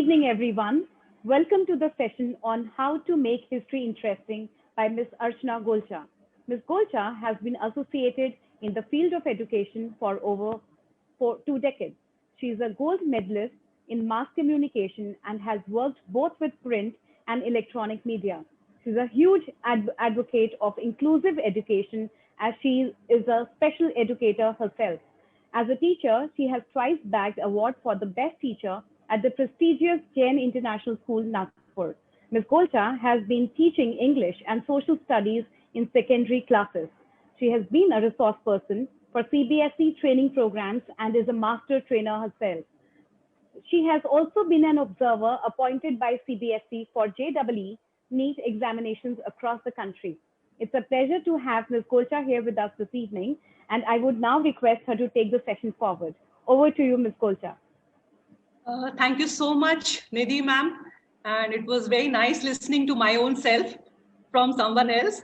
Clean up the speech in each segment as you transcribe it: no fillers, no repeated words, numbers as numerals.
evening, everyone. Welcome to the session on how to make history interesting by Ms. Archana Golcha. Ms. Golcha has been associated in the field of education for over 2 decades. She is a gold medalist in mass communication and has worked both with print and electronic media. She's a huge advocate of inclusive education as she is a special educator herself. As a teacher, she has twice bagged award for the best teacher at the prestigious Jain International School, Nagpur. Ms. Golcha has been teaching English and social studies in secondary classes. She has been a resource person for CBSE training programs and is a master trainer herself. She has also been an observer appointed by CBSE for JEE NEET examinations across the country. It's a pleasure to have Ms. Golcha here with us this evening, and I would now request her to take the session forward. Over to you, Ms. Golcha. Thank you so much, Nidhi ma'am. And it was very nice listening to my own self from someone else.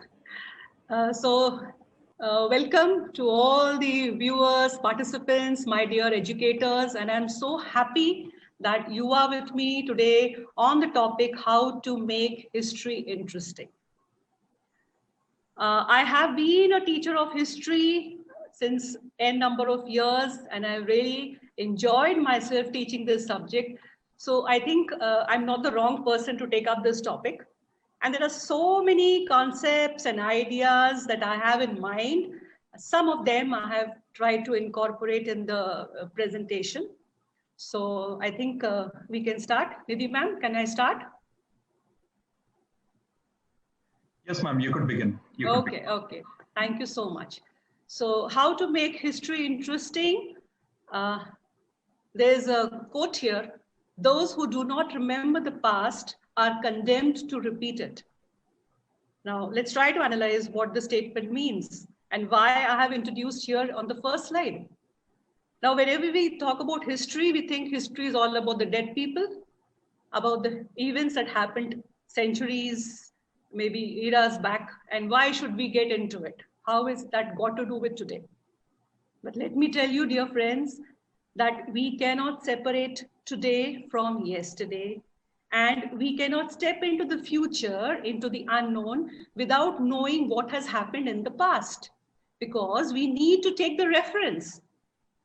Welcome to all the viewers, participants, my dear educators. And I'm so happy that you are with me today on the topic, how to make history interesting. I have been a teacher of history since n number of years, and I really enjoyed myself teaching this subject. So I think I'm not the wrong person to take up this topic. And there are so many concepts and ideas that I have in mind. Some of them I have tried to incorporate in the presentation. So I think we can start. Nidhi ma'am, can I start? Yes, ma'am, you could begin. Okay. Thank you so much. So how to make history interesting? There's a quote here: those who do not remember the past are condemned to repeat it. Now, let's try to analyze what the statement means and why I have introduced here on the first slide. Now, whenever we talk about history, we think history is all about the dead people, about the events that happened centuries, maybe eras back, and why should we get into it? How is that got to do with today? But let me tell you, dear friends, that we cannot separate today from yesterday, and we cannot step into the future, into the unknown, without knowing what has happened in the past, because we need to take the reference.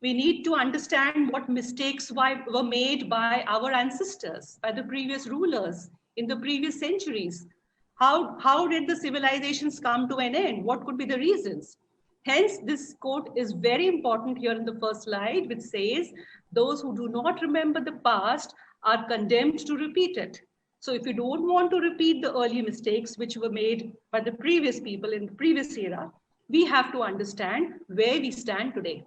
We need to understand what mistakes were made by our ancestors, by the previous rulers in the previous centuries. How did the civilizations come to an end? What could be the reasons? Hence, this quote is very important here in the first slide, which says, those who do not remember the past are condemned to repeat it. So if you don't want to repeat the early mistakes which were made by the previous people in the previous era, we have to understand where we stand today.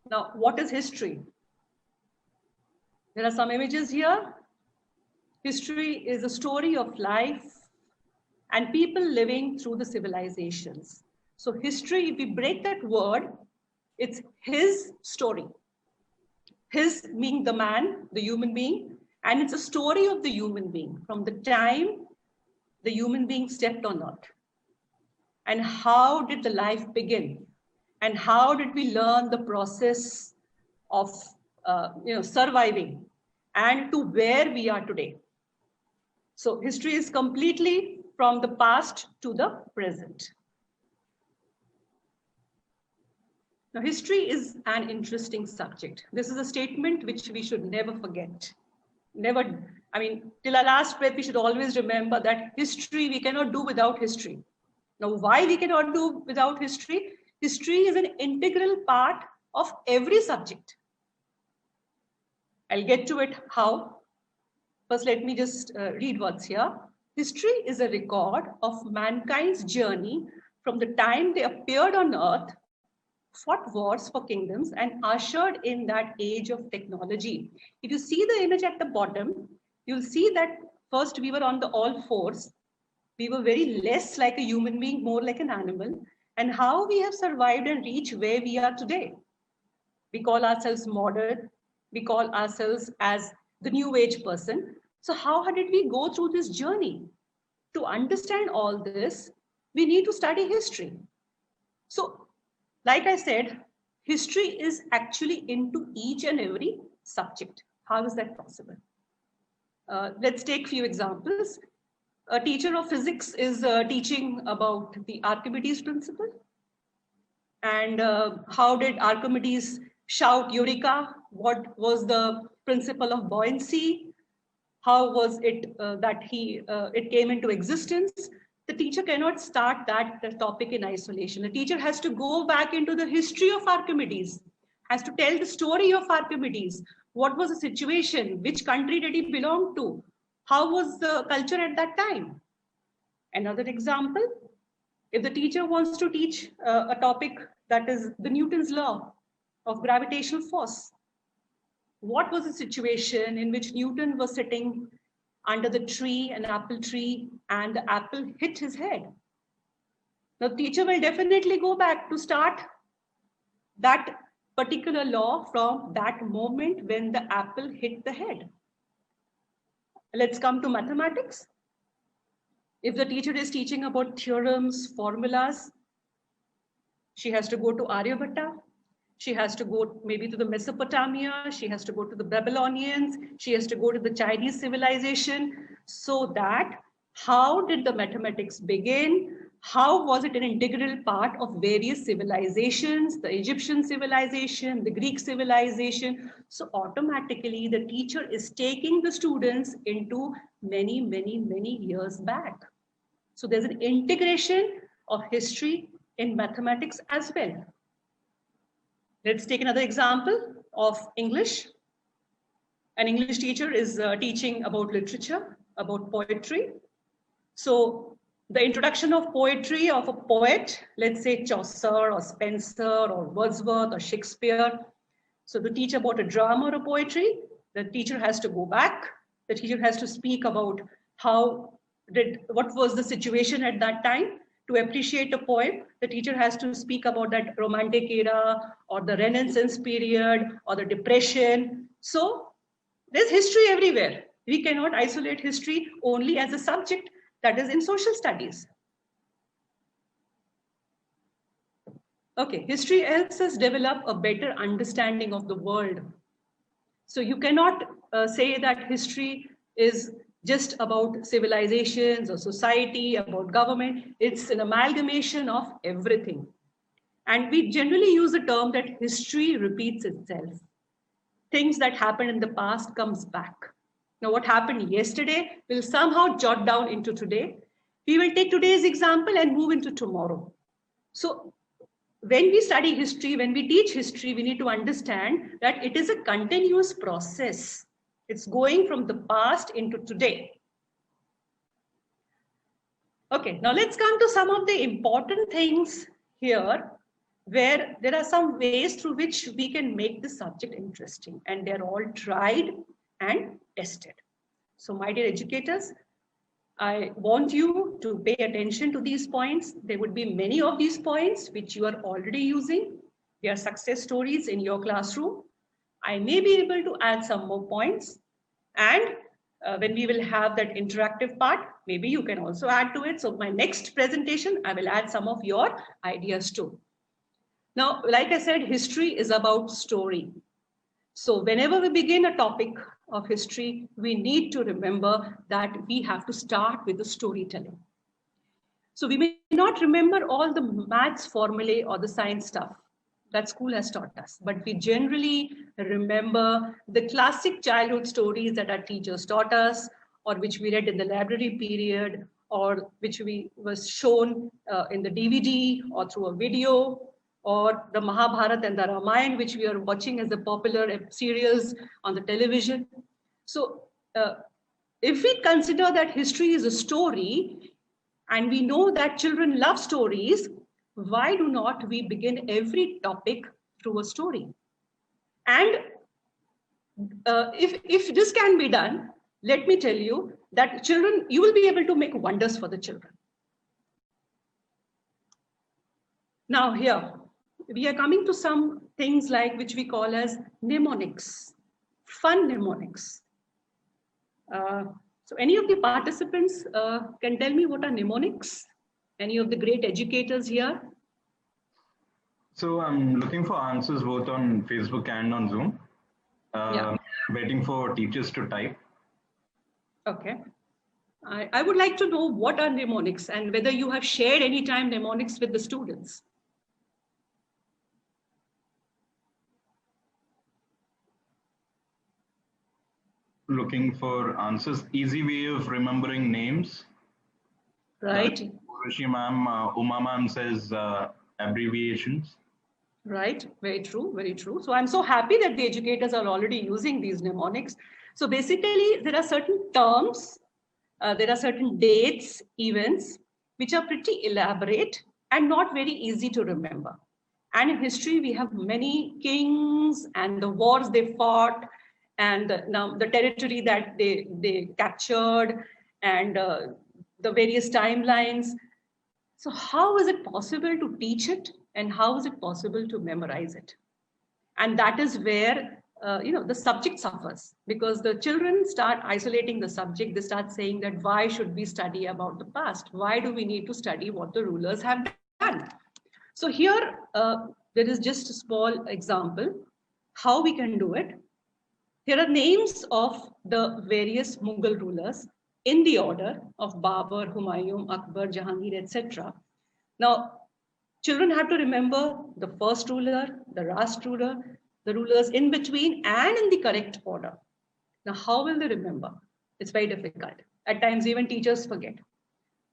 Now, what is history? There are some images here. History is a story of life and people living through the civilizations. So history, if we break that word, it's his story. His being the man, the human being, and it's a story of the human being from the time the human being stepped on earth. And how did the life begin? And how did we learn the process of surviving and to where we are today? So history is completely from the past to the present. Now, history is an interesting subject. This is a statement which we should never forget. Till our last breath, we should always remember that history, we cannot do without history. Now, why we cannot do without history? History is an integral part of every subject. I'll get to it how. First, let me just read what's here. History is a record of mankind's journey from the time they appeared on earth, fought wars for kingdoms, and ushered in that age of technology. If you see the image at the bottom, you'll see that first we were on the all fours. We were very less like a human being, more like an animal, and how we have survived and reached where we are today. We call ourselves modern. We call ourselves as the new age person. So how did we go through this journey? To understand all this, we need to study history. So, like I said, history is actually into each and every subject. How is that possible? Let's take a few examples. A teacher of physics is teaching about the Archimedes principle. And how did Archimedes shout Eureka? What was the principle of buoyancy? How was it that it came into existence? The teacher cannot start that topic in isolation. The teacher has to go back into the history of Archimedes, has to tell the story of Archimedes. What was the situation? Which country did he belong to? How was the culture at that time? Another example, if the teacher wants to teach a topic that is the Newton's law of gravitational force, what was the situation in which Newton was sitting under the tree, an apple tree, and the apple hit his head? The teacher will definitely go back to start that particular law from that moment when the apple hit the head. Let's come to mathematics. If the teacher is teaching about theorems, formulas, she has to go to Aryabhatta. She has to go maybe to the Mesopotamia. She has to go to the Babylonians. She has to go to the Chinese civilization. So that how did the mathematics begin? How was it an integral part of various civilizations, the Egyptian civilization, the Greek civilization? So automatically the teacher is taking the students into many, many, many years back. So there's an integration of history in mathematics as well. Let's take another example of English. An English teacher is teaching about literature, about poetry. So the introduction of poetry of a poet, let's say Chaucer or Spencer or Wordsworth or Shakespeare. So to teach about a drama or a poetry, the teacher has to go back. The teacher has to speak about what was the situation at that time. To appreciate a poem, the teacher has to speak about that Romantic era or the Renaissance period or the Depression. So there's history everywhere. We cannot isolate history only as a subject that is in social studies. Okay, history helps us develop a better understanding of the world. So you cannot say that history is just about civilizations or society, about government. It's an amalgamation of everything. And we generally use the term that history repeats itself. Things that happened in the past comes back. Now, what happened yesterday will somehow jot down into today. We will take today's example and move into tomorrow. So when we study history, when we teach history, we need to understand that it is a continuous process. It's going from the past into today. Okay, now let's come to some of the important things here, where there are some ways through which we can make the subject interesting, and they're all tried and tested. So my dear educators, I want you to pay attention to these points. There would be many of these points which you are already using. They are success stories in your classroom. I may be able to add some more points. And when we will have that interactive part, maybe you can also add to it. So my next presentation, I will add some of your ideas too. Now, like I said, history is about story. So whenever we begin a topic of history, we need to remember that we have to start with the storytelling. So we may not remember all the maths formulae or the science stuff that school has taught us, but we generally remember the classic childhood stories that our teachers taught us, or which we read in the library period, or which was shown in the DVD or through a video, or the Mahabharata and the Ramayana, which we are watching as the popular serials on the television. So if we consider that history is a story, and we know that children love stories, why do not we begin every topic through a story? And if this can be done, let me tell you that children, you will be able to make wonders for the children. Now here, we are coming to some things like which we call as mnemonics, fun mnemonics. So any of the participants can tell me what are mnemonics? Any of the great educators here? So I'm looking for answers both on Facebook and on Zoom. Yeah. waiting for teachers to type. Okay. I would like to know what are mnemonics and whether you have shared any time mnemonics with the students. Looking for answers. Easy way of remembering names. Right. Rishi ma'am, Uma ma'am says abbreviations. Right. Very true. Very true. So I'm so happy that the educators are already using these mnemonics. So basically, there are certain terms, there are certain dates, events, which are pretty elaborate and not very easy to remember. And in history, we have many kings and the wars they fought, and now the territory that they captured, and the various timelines. So how is it possible to teach it, and how is it possible to memorize it? And that is where the subject suffers, because the children start isolating the subject. They start saying that why should we study about the past? Why do we need to study what the rulers have done? So here there is just a small example how we can do it. Here are names of the various Mughal rulers in the order of Babur, Humayun, Akbar, Jahangir, etc. Now, children have to remember the first ruler, the last ruler, the rulers in between, and in the correct order. Now, how will they remember? It's very difficult. At times, even teachers forget.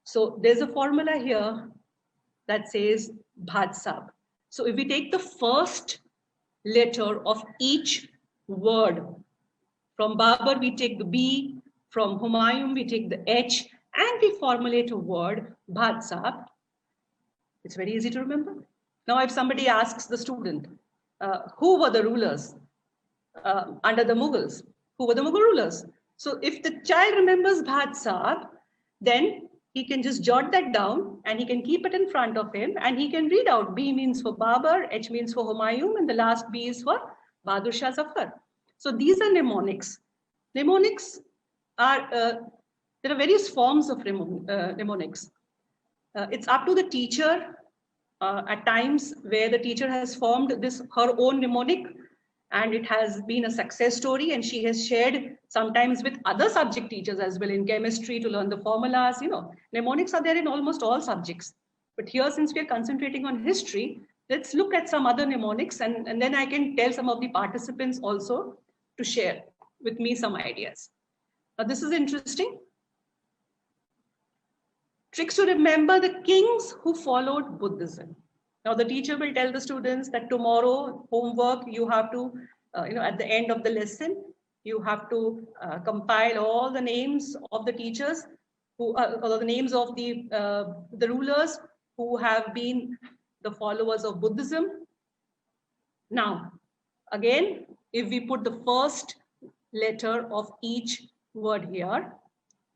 So there's a formula here that says Bhat Sab. So if we take the first letter of each word, from Babur, we take the B, from Humayun, we take the H, and we formulate a word, Bhat Sab. It's very easy to remember. Now, if somebody asks the student, who were the rulers under the Mughals? Who were the Mughal rulers? So if the child remembers Bhat Sab, then he can just jot that down and he can keep it in front of him and he can read out. B means for Babur, H means for Humayun, and the last B is for Bahadur Shah Zafar. So these are mnemonics. Mnemonics are, there are various forms of mnemonics. It's up to the teacher at times where the teacher has formed her own mnemonic, and it has been a success story, and she has shared sometimes with other subject teachers as well in chemistry to learn the formulas. Mnemonics are there in almost all subjects. But here, since we are concentrating on history, let's look at some other mnemonics, and then I can tell some of the participants also to share with me some ideas. Now, this is interesting. Tricks to remember the kings who followed Buddhism. Now, the teacher will tell the students that tomorrow homework, you have to, at the end of the lesson, you have to compile all the names of the teachers, or the names of the rulers who have been the followers of Buddhism. Now, again, if we put the first letter of each word here,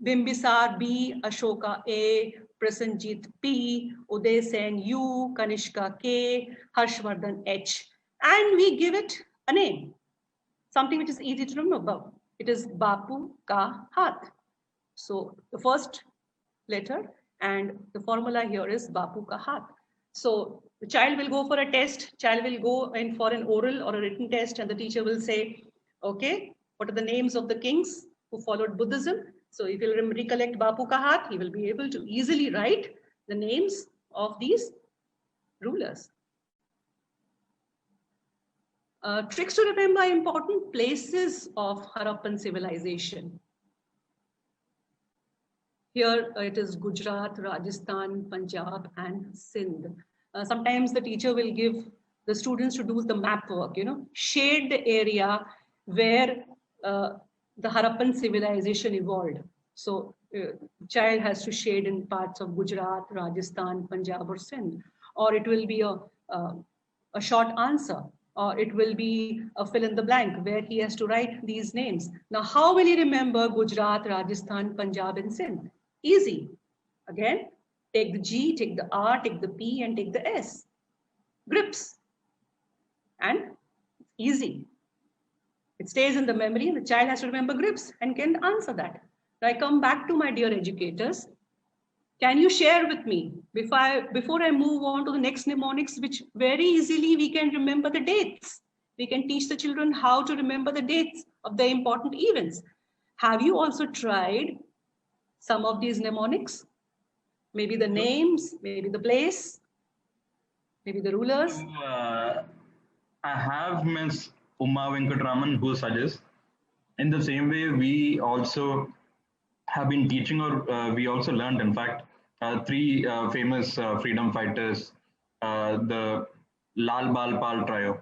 Bimbisar B, Ashoka A, Prasenjit P, Uday Sen U, Kanishka K, Harshvardhan H, and we give it a name, something which is easy to remember. It is Bapu Ka Hath. So the first letter and the formula here is Bapu Ka Hath. So the child will go for a test, child will go in for an oral or a written test, and the teacher will say, okay, what are the names of the kings who followed Buddhism? So if he'll recollect Bapu Ka Hath, he will be able to easily write the names of these rulers. Tricks to remember important places of Harappan civilization. Here it is Gujarat, Rajasthan, Punjab, and Sindh. Sometimes the teacher will give the students to do the map work, shade the area where the Harappan civilization evolved. So child has to shade in parts of Gujarat, Rajasthan, Punjab, or Sindh. Or it will be a short answer, or it will be a fill in the blank where he has to write these names. Now, how will he remember Gujarat, Rajasthan, Punjab, and Sindh? Easy. Again, take the G, take the R, take the P, and take the S. Grips. And easy. It stays in the memory, and the child has to remember grips and can answer that. Now I come back to my dear educators. Can you share with me, before I move on to the next mnemonics, which very easily we can remember the dates. We can teach the children how to remember the dates of the important events. Have you also tried some of these mnemonics? Maybe the names, maybe the place, maybe the rulers. I have Miss Uma Venkatraman who suggests. In the same way, we also have been teaching, or we also learned, in fact, three famous freedom fighters, the Lal Bal Pal trio.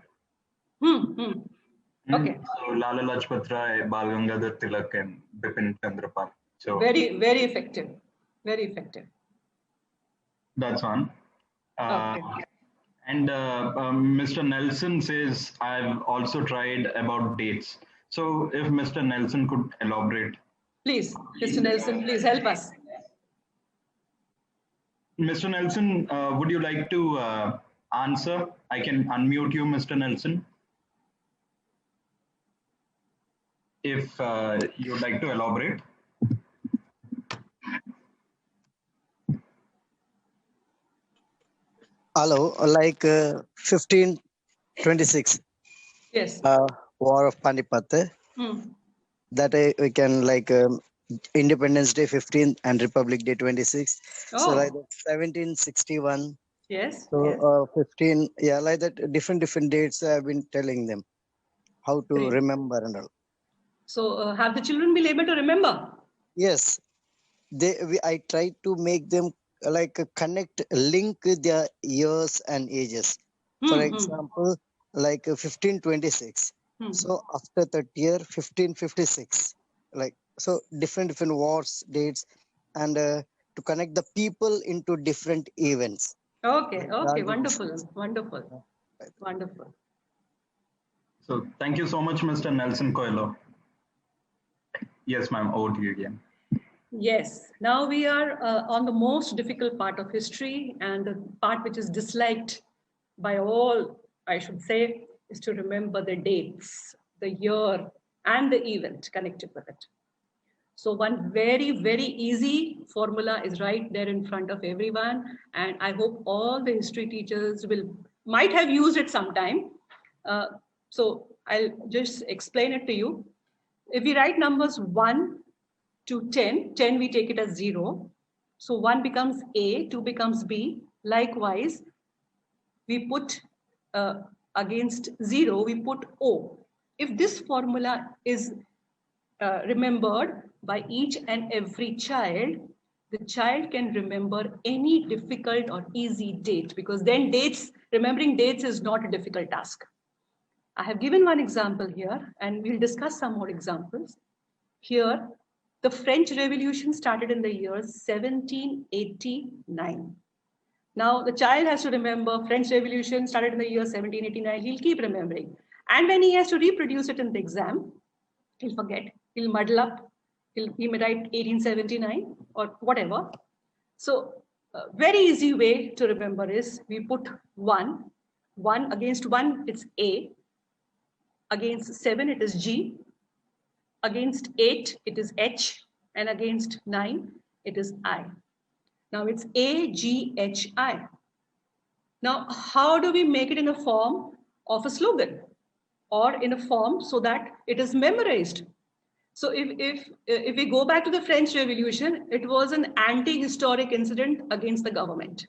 Okay. So Lala Lajpat Rai, Bal Gangadhar Tilak, and Bipin Chandra Pal. So very, very effective. Very effective. That's one. Okay. And Mr. Nelson says, I've also tried about dates. So if Mr. Nelson could elaborate. Please, Mr. Nelson, please help us. Mr. Nelson, would you like to answer? I can unmute you, Mr. Nelson. If you'd like to elaborate. Hello, like 1526. Yes. War of Panipat. That we can like Independence Day 15th and Republic Day 26th. Oh. So like 1761. Yes. So yes. 15, yeah, like that different dates I've been telling them how to Great. remember and all. So have the children been able to remember? Yes, I tried to make them like connect, link their years and ages. For example, like 1526. So after that year, 1556. Like so, different wars, dates, and to connect the people into different events. Okay. Okay. Wonderful. Wonderful. Wonderful. So thank you so much, Mr. Nelson Coelho. Yes, ma'am. Over to you again. Yes. Now we are on the most difficult part of history, and the part which is disliked by all, I should say, is to remember the dates, the year, and the event connected with it. So one very, very easy formula is right there in front of everyone. And I hope all the history teachers might have used it sometime. So I'll just explain it to you. If we write numbers 1 to 10, 10 we take it as 0. So 1 becomes A, 2 becomes B. Likewise, we put against 0, we put O. If this formula is remembered by each and every child, the child can remember any difficult or easy date, because then remembering dates is not a difficult task. I have given one example here, and we'll discuss some more examples. Here, the French Revolution started in the year 1789. Now, the child has to remember French Revolution started in the year 1789. He'll keep remembering. And when he has to reproduce it in the exam, he'll forget. He'll muddle up. He may write 1879 or whatever. So a very easy way to remember is we put 1. 1 against 1, it's A. Against 7, it is G. Against 8, it is H. And against 9, it is I. Now it's AGHI. Now, how do we make it in a form of a slogan or in a form so that it is memorized? So if we go back to the French Revolution, it was an anti-historic incident against the government.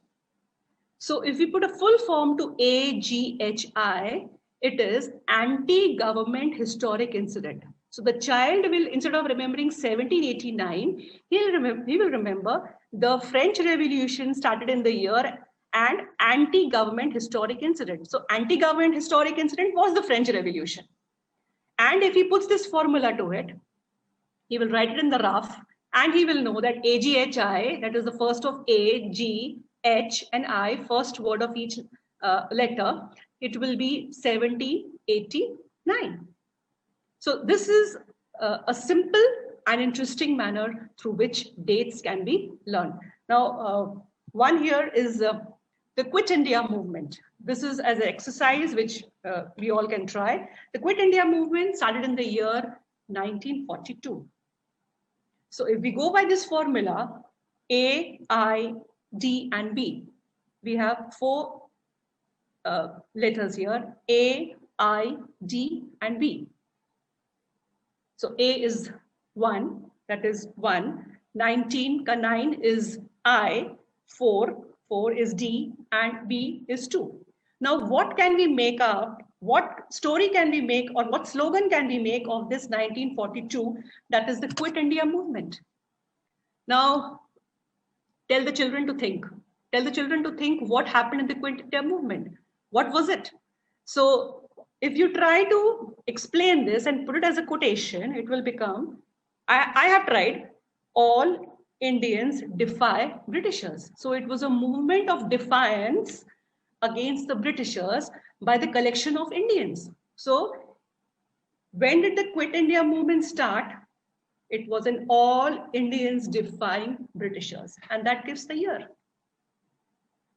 So if we put a full form to AGHI, it is anti-government historic incident. So the child will, instead of remembering 1789, he will remember the French Revolution started in the year and anti-government historic incident. So anti-government historic incident was the French Revolution. And if he puts this formula to it, he will write it in the rough, and he will know that AGHI, that is the first of A, G, H, and I, first word of each letter, it will be 1789. So this is a simple and interesting manner through which dates can be learned. Now, one here is the Quit India movement. This is as an exercise which we all can try. The Quit India movement started in the year 1942. So if we go by this formula, A, I, D, and B, we have 4 letters here, A, I, D, and B. So A is 1, that is 1. 19 ka 9 is I, 4 is D, and B is 2. Now, what can we make up? What story can we make, or what slogan can we make of this 1942, that is the Quit India movement? Now, tell the children to think. Tell the children to think what happened in the Quit India movement. What was it? So, if you try to explain this and put it as a quotation, it will become, I have tried, all Indians defy Britishers. So it was a movement of defiance against the Britishers by the collection of Indians. So when did the Quit India movement start? It was an all Indians defying Britishers, and that gives the year.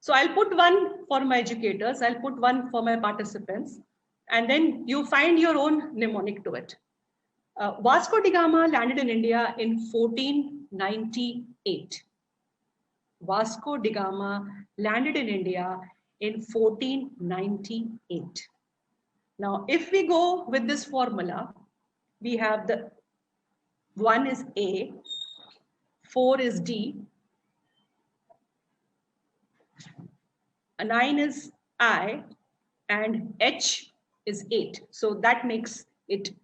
So I'll put one for my educators, I'll put one for my participants, and then you find your own mnemonic to it. Vasco da Gama landed in India in 1498. Vasco da Gama landed in India in 1498. Now, if we go with this formula, we have the 1 is A, 4 is D, 9 is I, and H is 8. So that makes it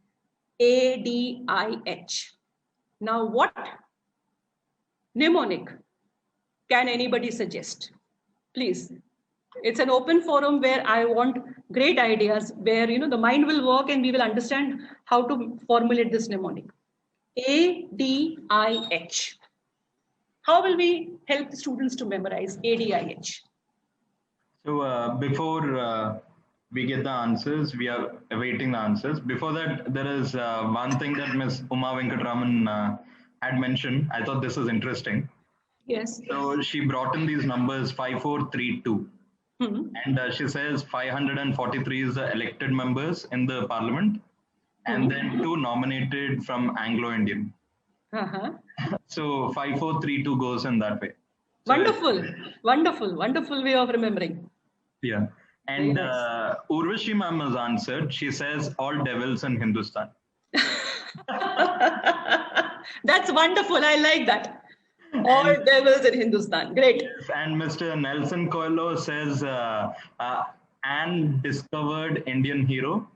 ADIH. Now, what mnemonic can anybody suggest? Please. It's an open forum where I want great ideas, where the mind will work and we will understand how to formulate this mnemonic. ADIH. How will we help the students to memorize ADIH? So before we get the answers, we are awaiting the answers. Before that, there is one thing that Ms. Uma Venkatraman had mentioned. I thought this was interesting. Yes. So she brought in these numbers 5432. And she says 543 is the elected members in the parliament, and then 2 nominated from Anglo-Indian. So 5432 goes in that way. So wonderful, wonderful, wonderful way of remembering. Yeah. And Urvashi ma'am has answered. She says all devils in Hindustan. That's wonderful. I like that. All devils in Hindustan. Great. And Mr. Nelson Coelho says an discovered Indian hero,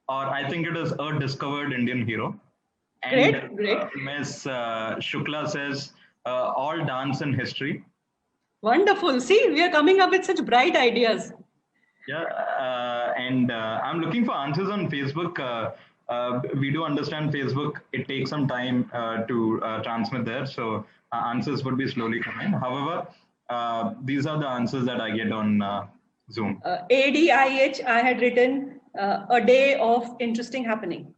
or I think it is a discovered Indian hero. And great. Ms. Shukla says all dance in history. Wonderful. See, we are coming up with such bright ideas. Yeah, and I'm looking for answers on Facebook. We do understand Facebook, it takes some time to transmit there. So answers would be slowly coming. However, these are the answers that I get on Zoom. ADIH, I had written a day of interesting happening.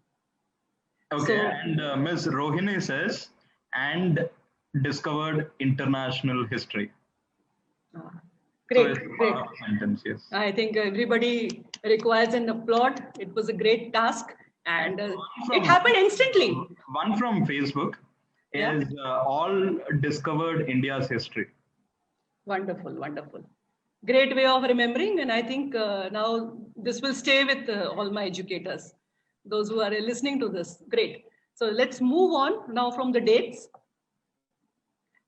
Okay, so, and Ms. Rohini says, and discovered international history. Great, so great. Sentence, yes. I think everybody requires an applaud. It was a great task, and it happened instantly. One from Facebook is all discovered India's history. Wonderful, wonderful. Great way of remembering, and I think now this will stay with all my educators, those who are listening to this. Great. So let's move on now from the dates.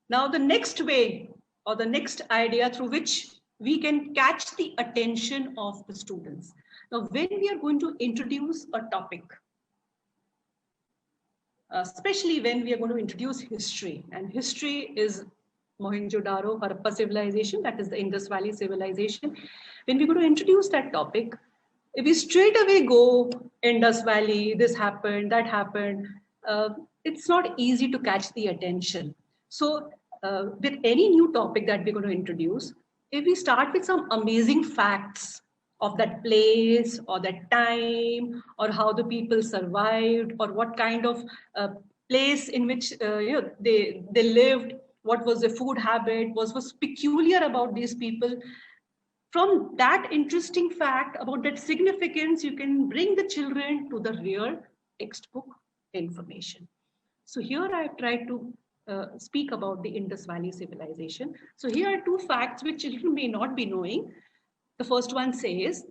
Now the next way, or the next idea through which we can catch the attention of the students. Now, when we are going to introduce a topic, especially when we are going to introduce history, and history is Mohenjo-Daro, Harappa civilization, that is the Indus Valley civilization. When we're going to introduce that topic, if we straight away go Indus Valley, this happened, that happened, it's not easy to catch the attention. So with any new topic that we're going to introduce, if we start with some amazing facts of that place or that time, or how the people survived, or what kind of place in which they lived, what was the food habit, what was peculiar about these people. From that interesting fact, about that significance, you can bring the children to the real textbook information. So here I have tried to speak about the Indus Valley civilization. So here are 2 facts which children may not be knowing. The first one says,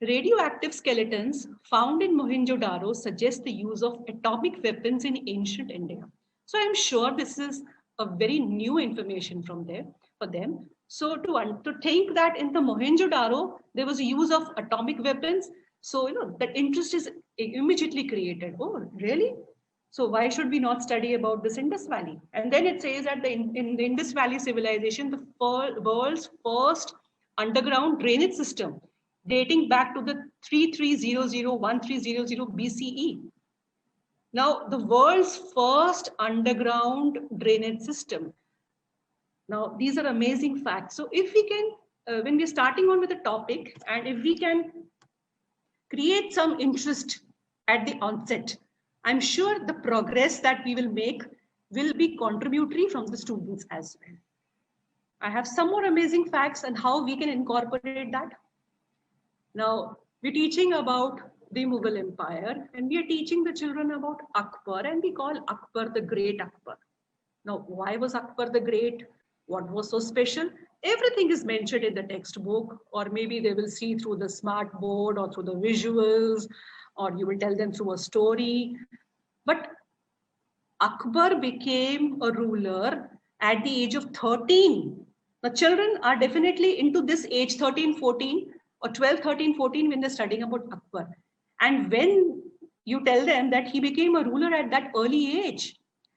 Radioactive skeletons found in Mohenjo-daro suggest the use of atomic weapons in ancient India. So I'm sure this is a very new information from there for them. So to think that in the Mohenjo-daro there was a use of atomic weapons, so that interest is immediately created. Oh, really? So why should we not study about this Indus Valley? And then it says that in the Indus Valley civilization, the world's first underground drainage system, dating back to the 3300-1300 BCE. Now, the world's first underground drainage system. Now, these are amazing facts. So if we can, when we're starting on with the topic, and if we can create some interest at the onset, I'm sure the progress that we will make will be contributory from the students as well. I have some more amazing facts and how we can incorporate that. Now, we're teaching about the Mughal Empire, and we are teaching the children about Akbar, and we call Akbar the Great Akbar. Now, why was Akbar the Great? What was so special? Everything is mentioned in the textbook, or maybe they will see through the smart board or through the visuals, or you will tell them through a story. But Akbar became a ruler at the age of 13. The children are definitely into this age, 13, 14, or 12, 13, 14, when they're studying about Akbar. And when you tell them that he became a ruler at that early age,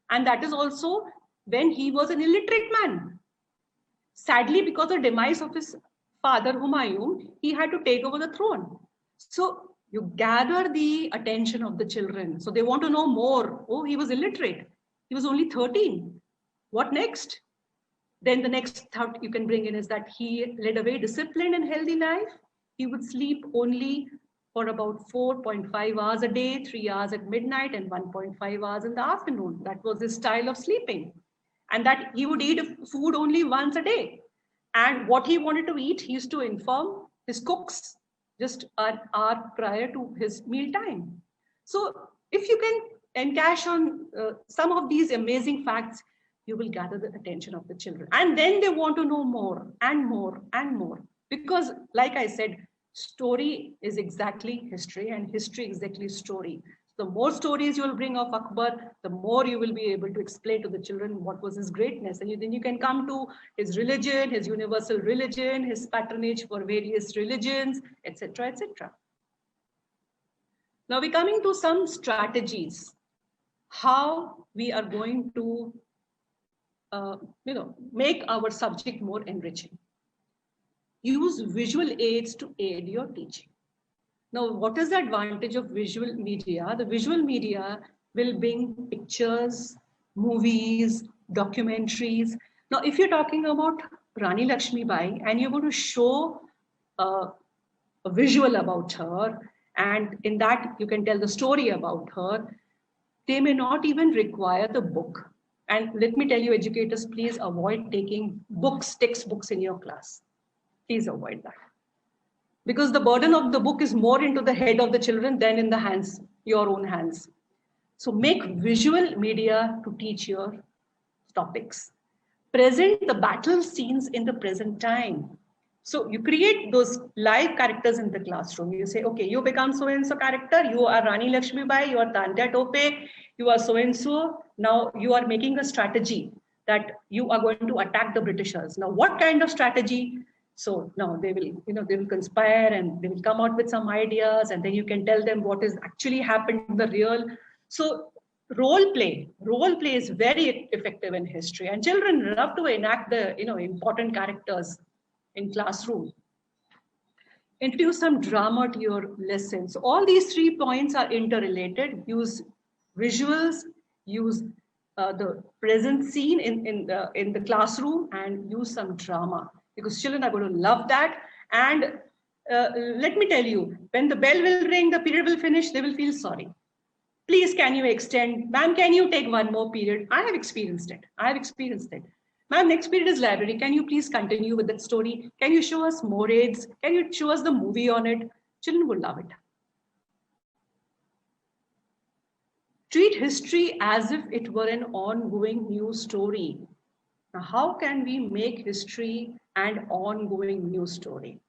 and that is also when he was an illiterate man. Sadly, because of the demise of his father, Humayun, he had to take over the throne. So you gather the attention of the children. So they want to know more. Oh, he was illiterate. He was only 13. What next? Then the next thought you can bring in is that he led a very disciplined and healthy life. He would sleep only for about 4.5 hours a day, 3 hours at midnight, and 1.5 hours in the afternoon. That was his style of sleeping. And that he would eat food only once a day. And what he wanted to eat, he used to inform his cooks just an hour prior to his meal time. So if you can encash on some of these amazing facts, you will gather the attention of the children. And then they want to know more and more and more. Because like I said, story is exactly history and history is exactly story. The more stories you will bring of Akbar, the more you will be able to explain to the children what was his greatness. And then you can come to his religion, his universal religion, his patronage for various religions, etc., etc. Now we're coming to some strategies, how we are going to make our subject more enriching. Use visual aids to aid your teaching. Now, what is the advantage of visual media? The visual media will bring pictures, movies, documentaries. Now, if you're talking about Rani Lakshmi Bai and you're going to show a visual about her, and in that you can tell the story about her, they may not even require the book. And let me tell you, educators, please avoid taking books, textbooks in your class. Please avoid that. Because the burden of the book is more into the head of the children than in the hands, your own hands. So make visual media to teach your topics. Present the battle scenes in the present time. So you create those live characters in the classroom. You say, okay, you become so-and-so character. You are Rani Lakshmi Bai, you are Tandya Tope, you are so-and-so. Now you are making a strategy that you are going to attack the Britishers. Now, what kind of strategy? So now they will conspire and they will come out with some ideas, and then you can tell them what is actually happened in the real. So role play is very effective in history, and children love to enact the important characters in classroom. Introduce some drama to your lessons. All these 3 points are interrelated. Use visuals, use the present scene in the classroom, and use some drama. Because children are going to love that. And let me tell you, when the bell will ring, the period will finish, they will feel sorry. Please, can you extend? Ma'am, can you take one more period? I have experienced it. Ma'am, next period is library. Can you please continue with that story? Can you show us more aids? Can you show us the movie on it? Children will love it. Treat history as if it were an ongoing news story. Now, how can we make history an ongoing news story?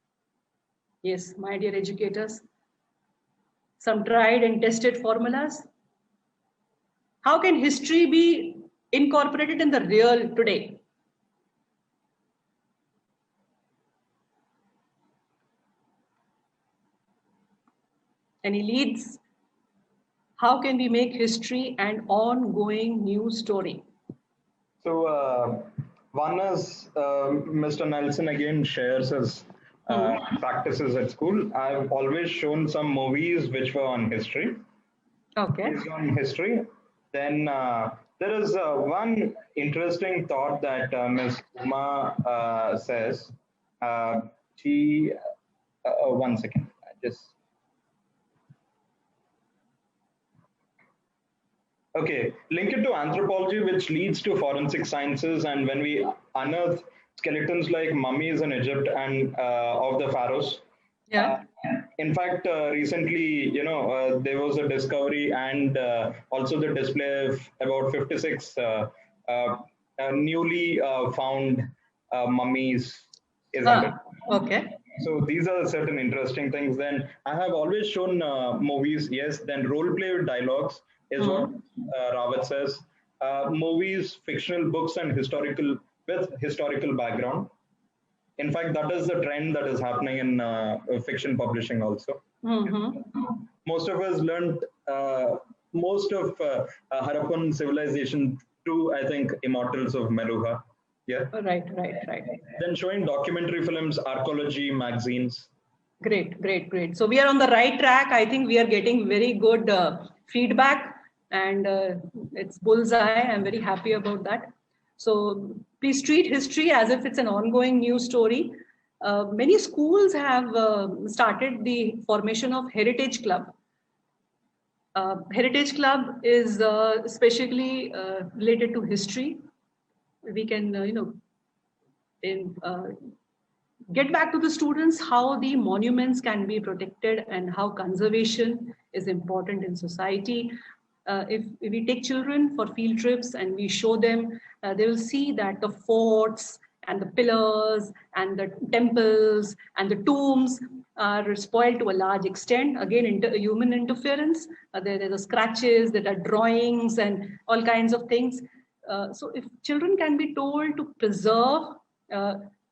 Yes, my dear educators, some tried and tested formulas. How can history be incorporated in the real today? Any leads? How can we make history an ongoing news story? So one is Mr. Nelson again shares his practices at school. I've always shown some movies which were on history. Okay. Based on history. Then there is one interesting thought that Ms. Uma says. She, one second, Okay, link it to anthropology, which leads to forensic sciences. And when we unearth skeletons like mummies in Egypt and of the pharaohs, yeah. In fact, recently, there was a discovery and also the display of about 56 newly found mummies. Okay. So these are certain interesting things. Then I have always shown movies. Yes. Then role play with dialogues is what Rawat says. Movies, fictional books, and historical background. In fact, that is the trend that is happening in fiction publishing also. Most of us learned most of Harappan civilization through, I think, Immortals of Meluha. Yeah. Right. Then showing documentary films, archaeology, magazines. Great. So we are on the right track. I think we are getting very good feedback, and it's bullseye. I'm very happy about that. So please treat history as if it's an ongoing news story. Many schools have started the formation of Heritage Club. Heritage Club is especially related to history. We can, get back to the students how the monuments can be protected and how conservation is important in society. If we take children for field trips and we show them, they will see that the forts and the pillars and the temples and the tombs are spoiled to a large extent. Again, human interference. There are scratches, there are drawings and all kinds of things. So if children can be told to preserve,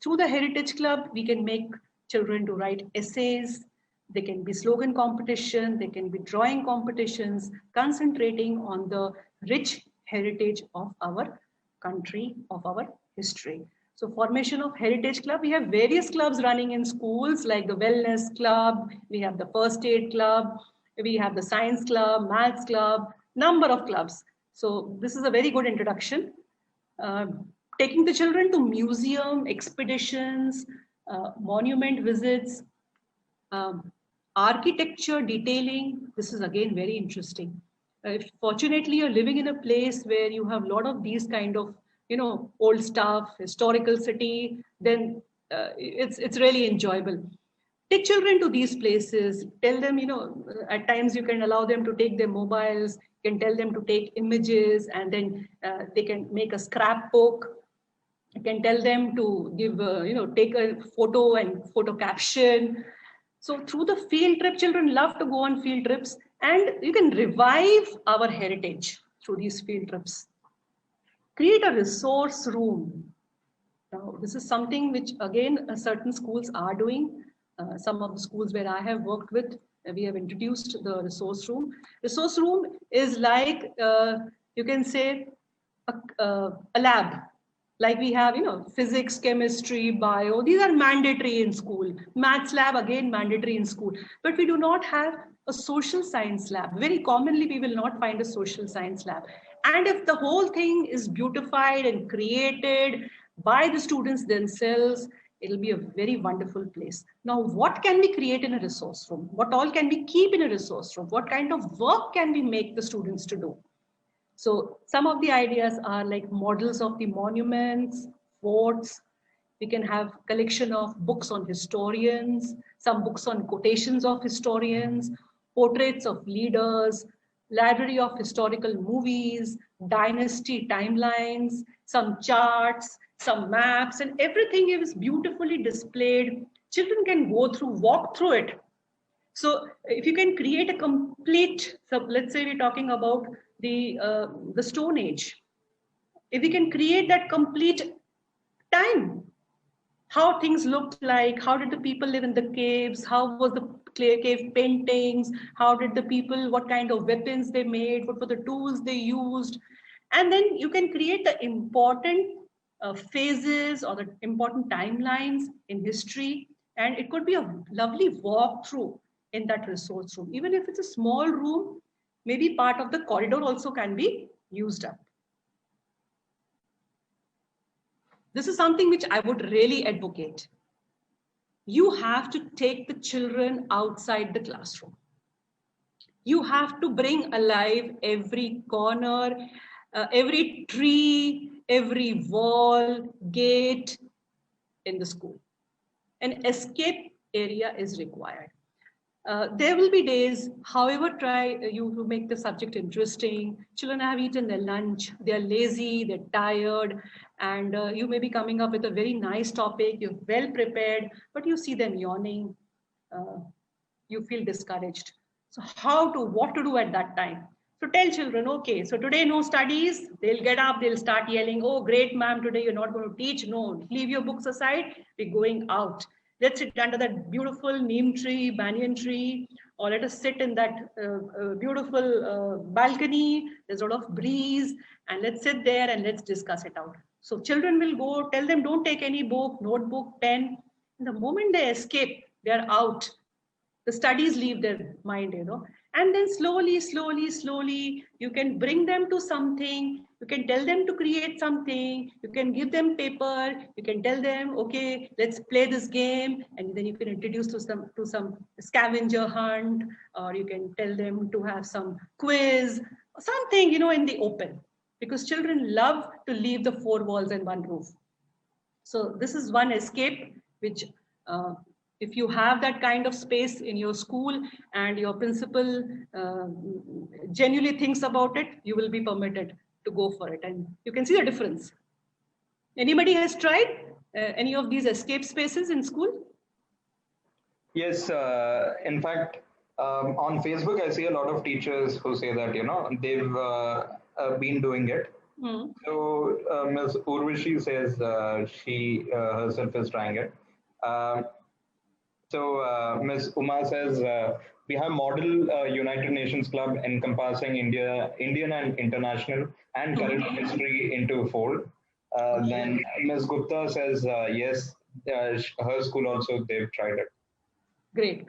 through the Heritage Club, we can make children to write essays. They can be slogan competition, they can be drawing competitions, concentrating on the rich heritage of our country, of our history. So formation of Heritage Club, we have various clubs running in schools like the Wellness Club, we have the First Aid Club, we have the Science Club, Maths Club, number of clubs. So this is a very good introduction. Taking the children to museum, expeditions, monument visits, architecture detailing, this is again very interesting. If fortunately you're living in a place where you have a lot of these kind of, old stuff, historical city, then it's really enjoyable. Take children to these places, tell them, at times you can allow them to take their mobiles, you can tell them to take images, and then they can make a scrapbook. You can tell them to give, take a photo and photo caption. So through the field trip, children love to go on field trips, and you can revive our heritage through these field trips. Create a resource room. Now, this is something which, again, certain schools are doing. Some of the schools where I have worked with, we have introduced the resource room. Resource room is like, you can say, a lab. Like we have, physics, chemistry, bio, these are mandatory in school. Maths lab, again, mandatory in school. But we do not have a social science lab. Very commonly, we will not find a social science lab. And if the whole thing is beautified and created by the students themselves, it'll be a very wonderful place. Now, what can we create in a resource room? What all can we keep in a resource room? What kind of work can we make the students to do? So some of the ideas are like models of the monuments, forts. We can have collection of books on historians, some books on quotations of historians, portraits of leaders, library of historical movies, dynasty timelines, some charts, some maps, and everything is beautifully displayed. children can walk through it. So if you can create a complete, so let's say we're talking about the Stone Age. If we can create that complete time, how things looked like, how did the people live in the caves, how was the cave paintings, how did the people, what kind of weapons they made, what were the tools they used. And then you can create the important phases or the important timelines in history. And it could be a lovely walkthrough in that resource room. Even if it's a small room, maybe part of the corridor also can be used up. This is something which I would really advocate. You have to take the children outside the classroom. You have to bring alive every corner, every tree, every wall, gate in the school. An escape area is required. There will be days, however, try you to make the subject interesting. Children have eaten their lunch, they're lazy, they're tired, and you may be coming up with a very nice topic, you're well prepared, but you see them yawning, you feel discouraged. So what to do at that time? So tell children, okay, so today no studies, they'll get up, they'll start yelling, oh, great, ma'am, today you're not going to teach. No, leave your books aside, we're going out. Let's sit under that beautiful neem tree, banyan tree, or let us sit in that beautiful balcony. There's a lot of breeze, and let's sit there and let's discuss it out. So children will go, tell them don't take any book, notebook, pen. And the moment they escape, they're out. The studies leave their mind, and then slowly, you can bring them to something. You can tell them to create something. You can give them paper. You can tell them, okay, let's play this game. And then you can introduce to some scavenger hunt, or you can tell them to have some quiz, something, in the open, because children love to leave the four walls and one roof. So this is one escape, which if you have that kind of space in your school and your principal genuinely thinks about it, you will be permitted to go for it. And you can see the difference. Anybody has tried any of these escape spaces in school? Yes, in fact, on Facebook, I see a lot of teachers who say that, they've been doing it. So Ms. Urvashi says she herself is trying it. So Ms. Uma says, we have Model United Nations Club encompassing Indian and international and current history into fold. Then Ms. Gupta says, yes, her school also, they've tried it. Great.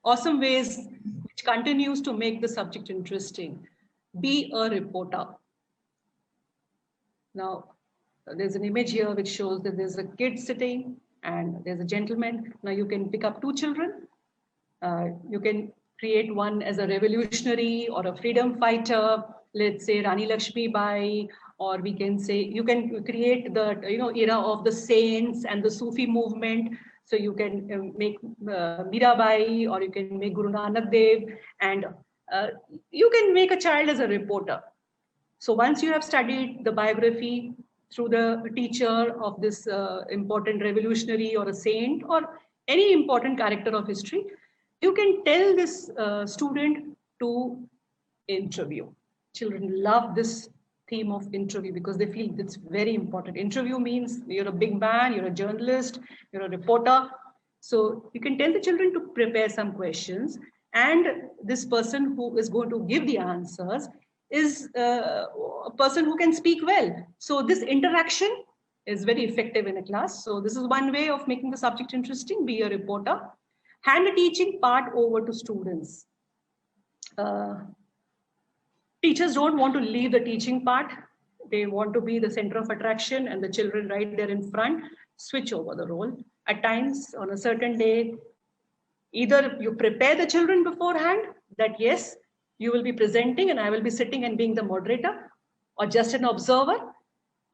Awesome ways which continues to make the subject interesting. Be a reporter. Now, there's an image here which shows that there's a kid sitting and there's a gentleman. Now you can pick up two children. You can create one as a revolutionary or a freedom fighter, let's say Rani Lakshmi Bai, or we can say, you can create the era of the saints and the Sufi movement. So you can make Mirabai, or you can make Guru Nanak Dev, and you can make a child as a reporter. So once you have studied the biography through the teacher of this important revolutionary or a saint or any important character of history, you can tell this student to interview. Children love this theme of interview because they feel it's very important. Interview means you're a big man, you're a journalist, you're a reporter. So you can tell the children to prepare some questions, and this person who is going to give the answers is a person who can speak well. So this interaction is very effective in a class. So this is one way of making the subject interesting. Be a reporter. Hand the teaching part over to students. Teachers don't want to leave the teaching part. They want to be the center of attraction, and the children right there in front switch over the role. At times, on a certain day, either you prepare the children beforehand that yes, you will be presenting and I will be sitting and being the moderator, or just an observer,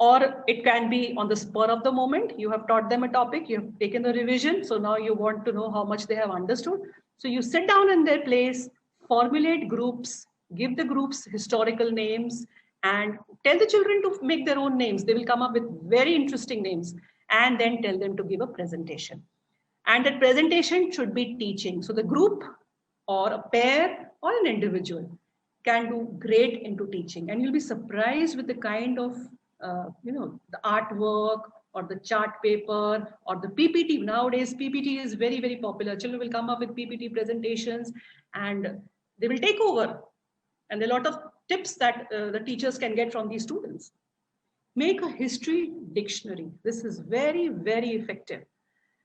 or it can be on the spur of the moment. You have taught them a topic, you have taken the revision, so now you want to know how much they have understood. So you sit down in their place, formulate groups, give the groups historical names, and tell the children to make their own names. They will come up with very interesting names, and then tell them to give a presentation. And that presentation should be teaching. So the group or a pair or an individual can do great into teaching. And you'll be surprised with the kind of, the artwork or the chart paper or the PPT. Nowadays, PPT is very, very popular. Children will come up with PPT presentations and they will take over. And there are a lot of tips that the teachers can get from these students. Make a history dictionary. This is very, very effective.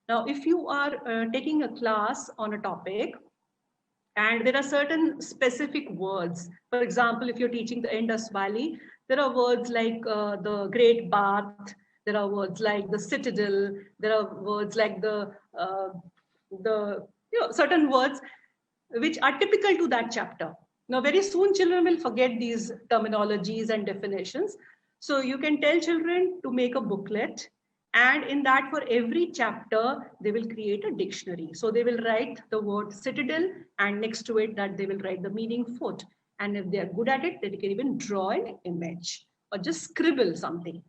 Now, if you are taking a class on a topic and there are certain specific words, for example, if you're teaching the Indus Valley, there are words like the Great Bath, there are words like the Citadel, there are words like the certain words which are typical to that chapter. Now, very soon children will forget these terminologies and definitions. So you can tell children to make a booklet, and in that for every chapter, they will create a dictionary. So they will write the word citadel and next to it that they will write the meaning fort. And if they are good at it, they can even draw an image or just scribble something.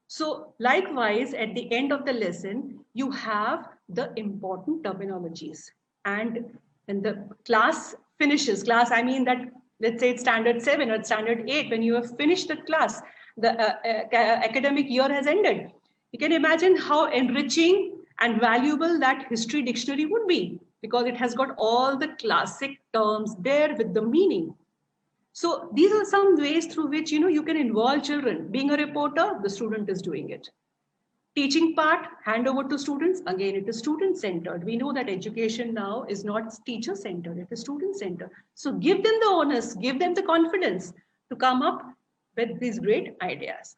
So likewise, at the end of the lesson, you have the important terminologies. And when the class finishes, I mean that, let's say it's standard 7 or standard 8, when you have finished the class, the academic year has ended. You can imagine how enriching and valuable that history dictionary would be, because it has got all the classic terms there with the meaning. So these are some ways through which you can involve children. Being a reporter, the student is doing it. Teaching part, hand over to students. Again, it is student-centered. We know that education now is not teacher-centered, it is student-centered. So give them the onus, give them the confidence to come up with these great ideas.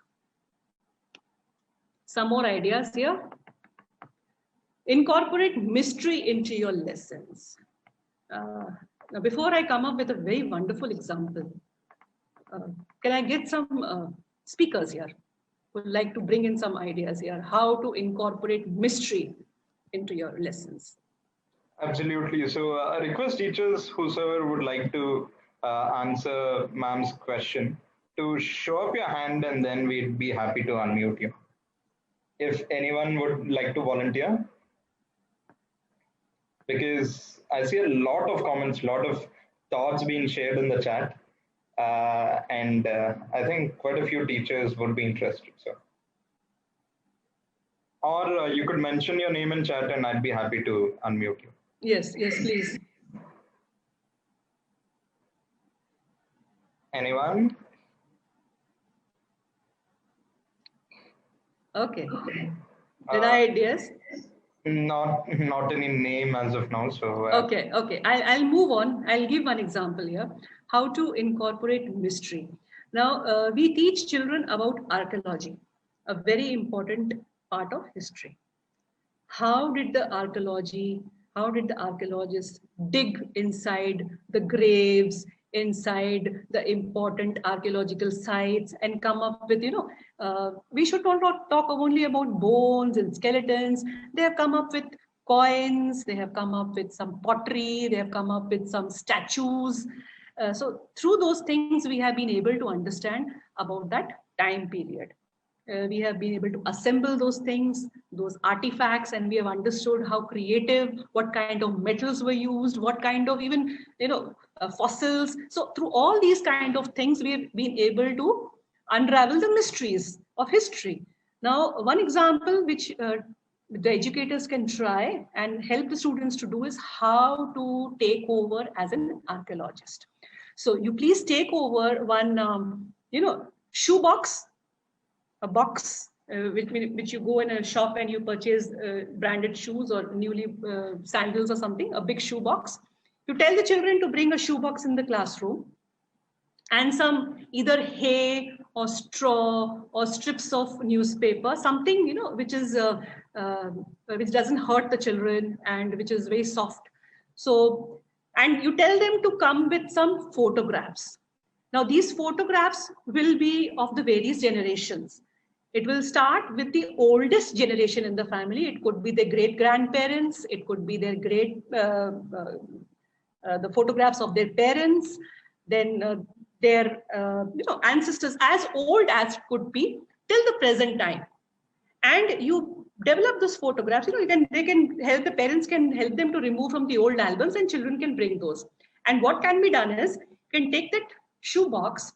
Some more ideas here. Incorporate mystery into your lessons. Now, before I come up with a very wonderful example, can I get some speakers here who would like to bring in some ideas here, how to incorporate mystery into your lessons? Absolutely. So I request teachers, whosoever would like to answer ma'am's question, to show up your hand, and then we'd be happy to unmute you. If anyone would like to volunteer, because I see a lot of comments, a lot of thoughts being shared in the chat, and I think quite a few teachers would be interested. So, or you could mention your name in chat, and I'd be happy to unmute you. Yes, please. Anyone? Okay. Did I ideas? Not any name as of now. So okay. I'll move on. I'll give one example here. How to incorporate mystery. Now we teach children about archaeology, a very important part of history. How did the archaeologists dig inside the graves, inside the important archaeological sites, and come up with, we should not talk only about bones and skeletons. They have come up with coins, they have come up with some pottery, they have come up with some statues. So through those things, we have been able to understand about that time period. We have been able to assemble those things, those artifacts, and we have understood how creative, what kind of metals were used, what kind of even, fossils. So through all these kind of things, we have been able to unravel the mysteries of history. Now, one example which the educators can try and help the students to do is how to take over as an archaeologist. So you please take over one, shoebox, a box which you go in a shop and you purchase branded shoes or newly sandals or something, a big shoebox. You tell the children to bring a shoebox in the classroom and some either hay or straw or strips of newspaper, something, which is which doesn't hurt the children and which is very soft. So, and you tell them to come with some photographs. Now, these photographs will be of the various generations. It will start with the oldest generation in the family. It could be their great-grandparents. It could be their the photographs of their parents. Then their ancestors as old as could be till the present time. And you develop those photographs, the parents can help them to remove from the old albums, and children can bring those. And what can be done is, you can take that shoe box,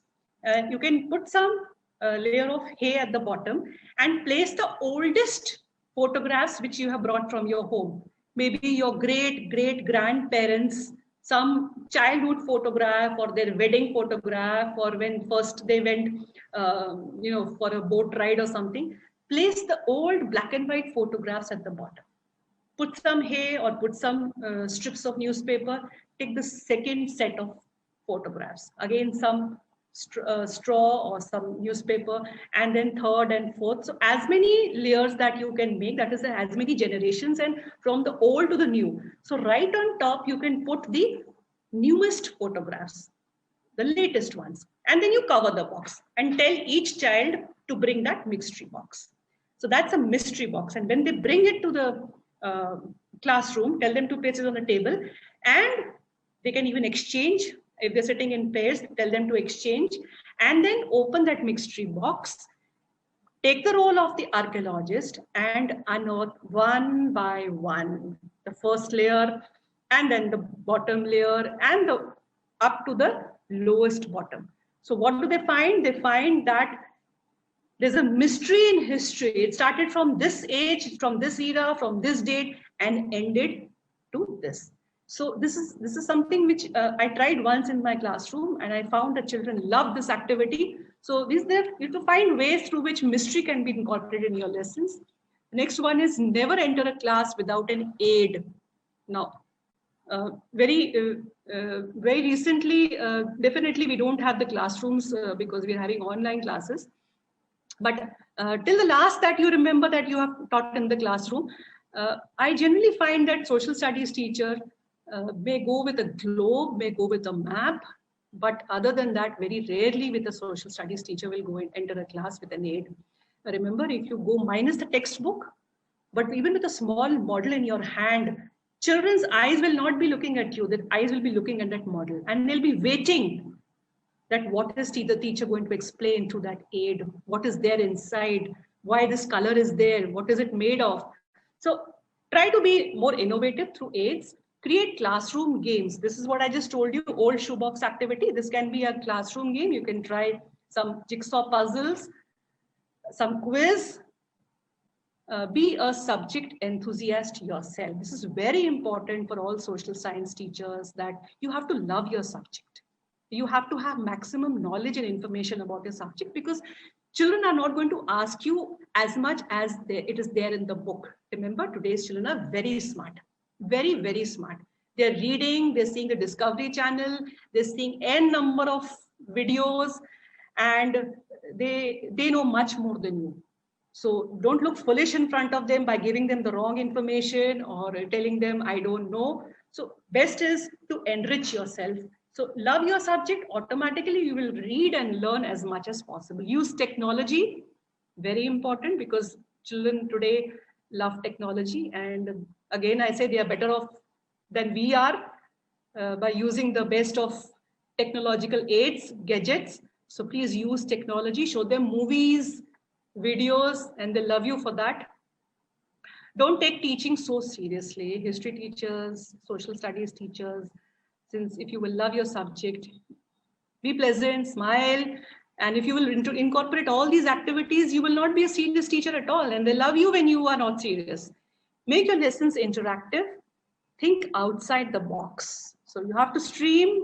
you can put some layer of hay at the bottom and place the oldest photographs which you have brought from your home. Maybe your great grandparents, some childhood photograph or their wedding photograph, or when first they went, for a boat ride or something. Place the old black and white photographs at the bottom. Put some hay or put some strips of newspaper. Take the second set of photographs. Again, some straw or some newspaper, and then third and fourth. So as many layers that you can make, that is as many generations, and from the old to the new. So right on top, you can put the newest photographs, the latest ones. And then you cover the box and tell each child to bring that mystery box. So that's a mystery box. And when they bring it to the classroom, tell them to place it on the table, and they can even exchange. If they're sitting in pairs, tell them to exchange, and then open that mystery box. Take the role of the archaeologist and unearth one by one the first layer, and then the bottom layer, and up to the lowest bottom. So what do they find? They find that there's a mystery in history. It started from this age, from this era, from this date, and ended to this. So this is something which I tried once in my classroom, and I found that children love this activity. So you have to find ways through which mystery can be incorporated in your lessons. The next one is never enter a class without an aid. Now, very recently, definitely we don't have the classrooms because we're having online classes. But till the last that you remember that you have taught in the classroom, I generally find that social studies teacher may go with a globe, may go with a map, but other than that, very rarely with a social studies teacher will go and enter a class with an aid. Remember, if you go minus the textbook, but even with a small model in your hand, children's eyes will not be looking at you, their eyes will be looking at that model, and they'll be waiting that what is the teacher going to explain through that aid, what is there inside, why this color is there, what is it made of. So try to be more innovative through aids. Create classroom games. This is what I just told you, old shoebox activity. This can be a classroom game. You can try some jigsaw puzzles, some quiz. Be a subject enthusiast yourself. This is very important for all social science teachers, that you have to love your subject. You have to have maximum knowledge and information about your subject, because children are not going to ask you as much as it is there in the book. Remember, today's children are very smart. Very, very smart. They're reading, they're seeing the Discovery Channel, they're seeing n number of videos, and they know much more than you. So don't look foolish in front of them by giving them the wrong information or telling them, I don't know. So best is to enrich yourself. So love your subject, automatically you will read and learn as much as possible. Use technology, very important, because children today love technology, and again I say they are better off than we are by using the best of technological aids, gadgets. So please use technology, show them movies, videos, and they love you for that. Don't take teaching so seriously. History teachers, social studies teachers, since if you will love your subject, be pleasant, smile, and if you will incorporate all these activities, you will not be a serious teacher at all, and they love you when you are not serious. Make your lessons interactive. Think outside the box. So you have to stream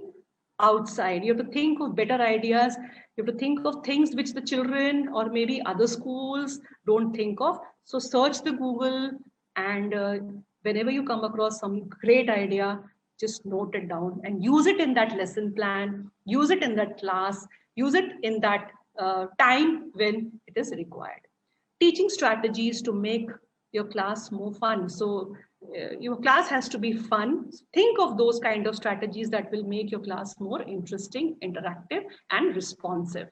outside. You have to think of better ideas. You have to think of things which the children or maybe other schools don't think of. So search the Google, and whenever you come across some great idea, just note it down and use it in that lesson plan, use it in that class, use it in that time when it is required. Teaching strategies to make your class more fun. So your class has to be fun. Think of those kind of strategies that will make your class more interesting, interactive, and responsive.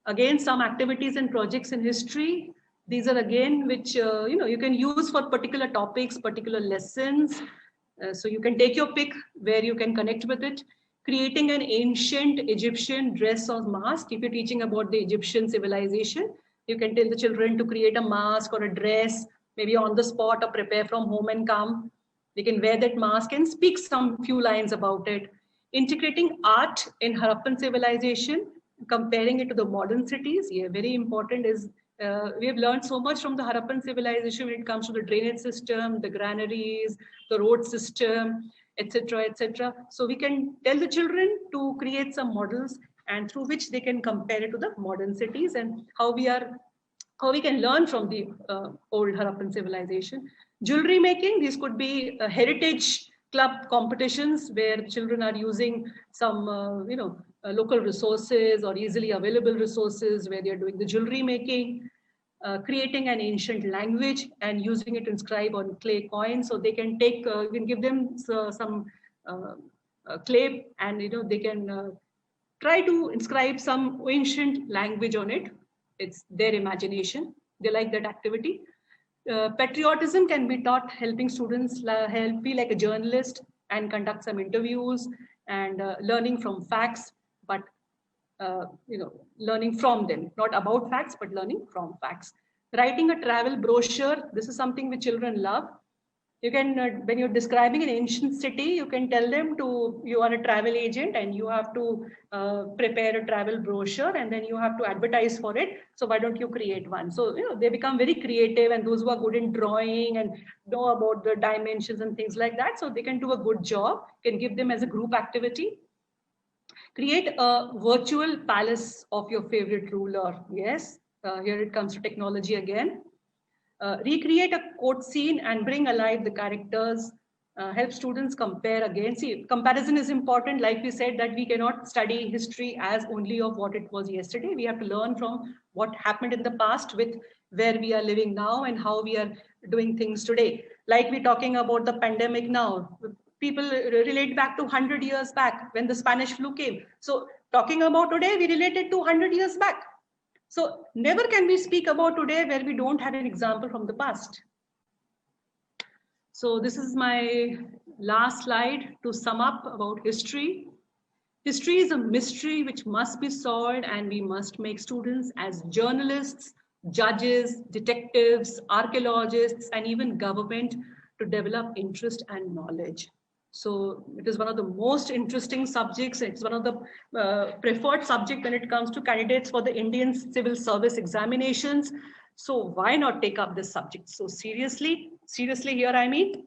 Again, some activities and projects in history. These are again which you can use for particular topics, particular lessons. So you can take your pick where you can connect with it. creating an ancient Egyptian dress or mask. If you're teaching about the Egyptian civilization, you can tell the children to create a mask or a dress, maybe on the spot or prepare from home and come. They can wear that mask and speak some few lines about it. Integrating art in Harappan civilization, comparing it to the modern cities, yeah, very important is we have learned so much from the Harappan civilization when it comes to the drainage system, the granaries, the road system, etc., etc. So we can tell the children to create some models and through which they can compare it to the modern cities and how we can learn from the old Harappan civilization. Jewelry making, these could be heritage club competitions where children are using some, local resources or easily available resources where they're doing the jewelry making, creating an ancient language and using it to inscribe on clay coins. So they can take, you can give them some clay and, they can try to inscribe some ancient language on it. It's their imagination. They like that activity. Patriotism can be taught, helping students be like a journalist and conduct some interviews and learning from facts, but learning from them, not about facts, but learning from facts. Writing a travel brochure, this is something which children love. You can, when you're describing an ancient city, you can tell them you are a travel agent and you have to prepare a travel brochure and then you have to advertise for it. So why don't you create one? So, they become very creative, and those who are good in drawing and know about the dimensions and things like that. So they can do a good job, can give them as a group activity. Create a virtual palace of your favorite ruler. Yes, here it comes to technology again. Recreate a court scene and bring alive the characters. Help students compare again. See, comparison is important. Like we said, that we cannot study history as only of what it was yesterday. We have to learn from what happened in the past with where we are living now and how we are doing things today. Like we're talking about the pandemic now. People relate back to 100 years back when the Spanish flu came. So talking about today, we related to 100 years back. So never can we speak about today where we don't have an example from the past. So this is my last slide to sum up about history. History is a mystery which must be solved, and we must make students as journalists, judges, detectives, archaeologists, and even government to develop interest and knowledge. So it is one of the most interesting subjects. It's one of the preferred subject when it comes to candidates for the Indian Civil Service examinations. So why not take up this subject so seriously? Seriously here I mean,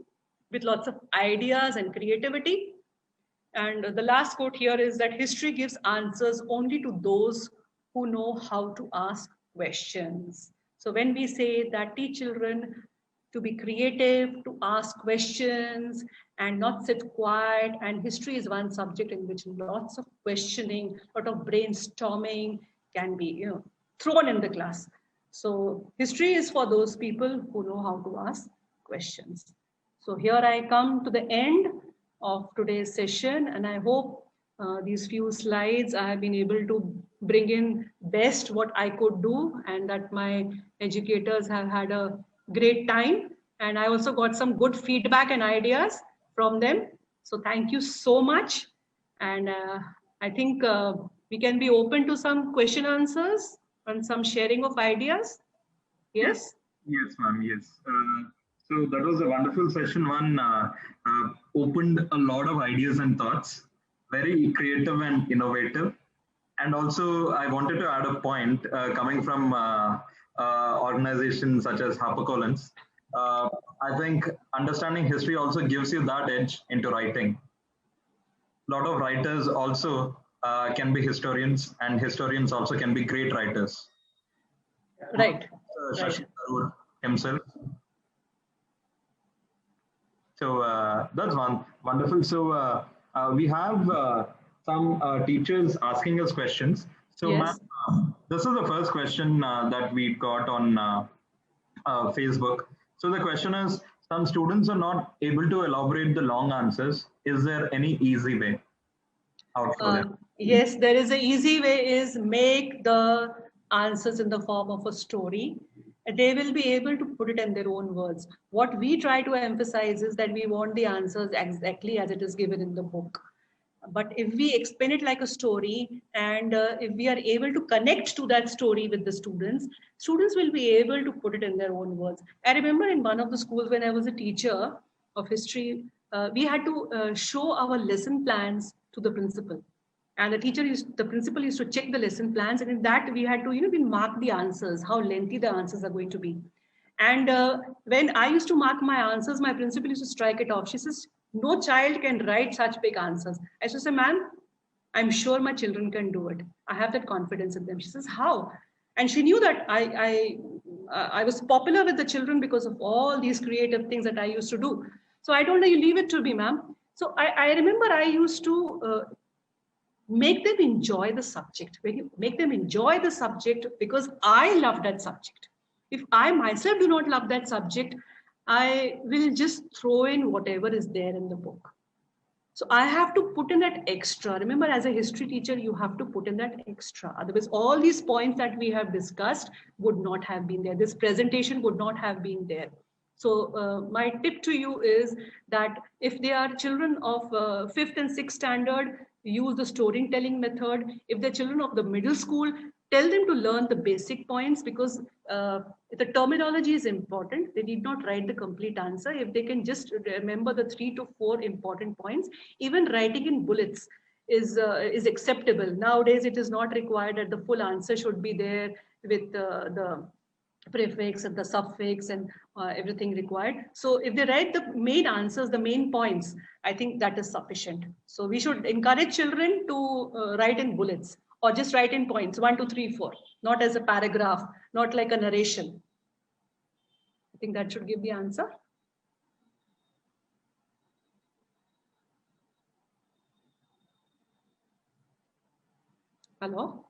with lots of ideas and creativity. And the last quote here is that history gives answers only to those who know how to ask questions. So when we say that teach children to be creative, to ask questions and not sit quiet. And history is one subject in which lots of questioning, lot of brainstorming can be thrown in the class. So history is for those people who know how to ask questions. So here I come to the end of today's session, and I hope these few slides I have been able to bring in best what I could do, and that my educators have had a great time, and I also got some good feedback and ideas from them. So thank you so much, and I think we can be open to some question answers and some sharing of ideas. Yes? Yes, ma'am, yes. So that was a wonderful session. One opened a lot of ideas and thoughts, very creative and innovative. And also I wanted to add a point coming from organizations such as HarperCollins. I think understanding history also gives you that edge into writing. A lot of writers also can be historians, and historians also can be great writers. Right. Shashi Tharoor himself. So that's wonderful. So we have some teachers asking us questions. So yes. This is the first question that we got on Facebook. So the question is, some students are not able to elaborate the long answers. Is there any easy way out for them? Yes, there is an easy way, is make the answers in the form of a story. They will be able to put it in their own words. What we try to emphasize is that we want the answers exactly as it is given in the book. But if we explain it like a story, and if we are able to connect to that story with the students, students will be able to put it in their own words. I remember in one of the schools when I was a teacher of history, we had to show our lesson plans to the principal. And the principal used to check the lesson plans, and in that we had to, we mark the answers, how lengthy the answers are going to be. And when I used to mark my answers, my principal used to strike it off. She says, no child can write such big answers. I used to say, ma'am, I'm sure my children can do it. I have that confidence in them. She says, how? And she knew that I was popular with the children because of all these creative things that I used to do. So I told her, you leave it to me, ma'am. So I remember I used to make them enjoy the subject. Make them enjoy the subject because I love that subject. If I myself do not love that subject, I will just throw in whatever is there in the book. So I have to put in that extra. Remember, as a history teacher, you have to put in that extra. Otherwise, all these points that we have discussed would not have been there. This presentation would not have been there. So my tip to you is that if they are children of 5th and 6th standard, use the storytelling method. If they're children of the middle school, tell them to learn the basic points, because the terminology is important. They need not write the complete answer. If they can just remember the 3 to 4 important points, even writing in bullets is acceptable. Nowadays, it is not required that the full answer should be there with the prefix and the suffix and everything required. So if they write the main answers, the main points, I think that is sufficient. So we should encourage children to write in bullets, or just write in points, 1, 2, 3, 4, not as a paragraph, not like a narration. I think that should give the answer. Hello?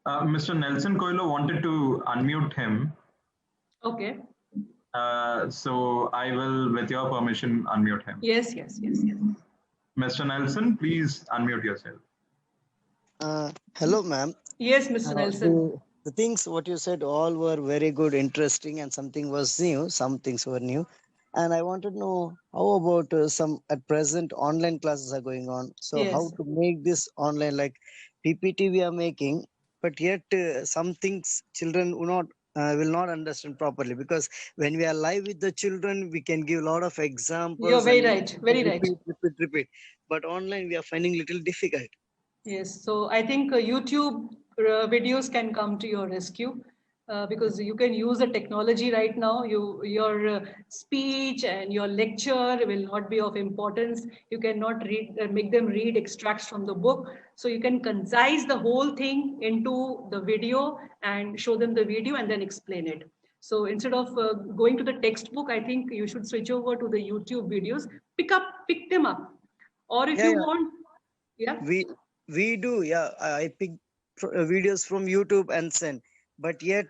Mr. Nelson Coelho wanted to unmute him. Okay. So I will, with your permission, unmute him. Yes. Mr. Nelson, please unmute yourself. Hello, ma'am. Yes, Mr. Nelson. The things what you said all were very good, interesting, and something was new. Some things were new. And I wanted to know how about some at present online classes are going on. So Yes. how to make this online, like PPT we are making, but yet some things children will not understand properly, because when we are live with the children, we can give a lot of examples. You're very right. Very right. Repeat. But online, we are finding little difficult. Yes. So I think YouTube videos can come to your rescue. Because you can use the technology right now. Your speech and your lecture will not be of importance. You cannot make them read extracts from the book. So you can concise the whole thing into the video and show them the video and then explain it. So instead of going to the textbook, I think you should switch over to the YouTube videos. Pick them up. Or if you want, We do, I pick videos from YouTube and send. But yet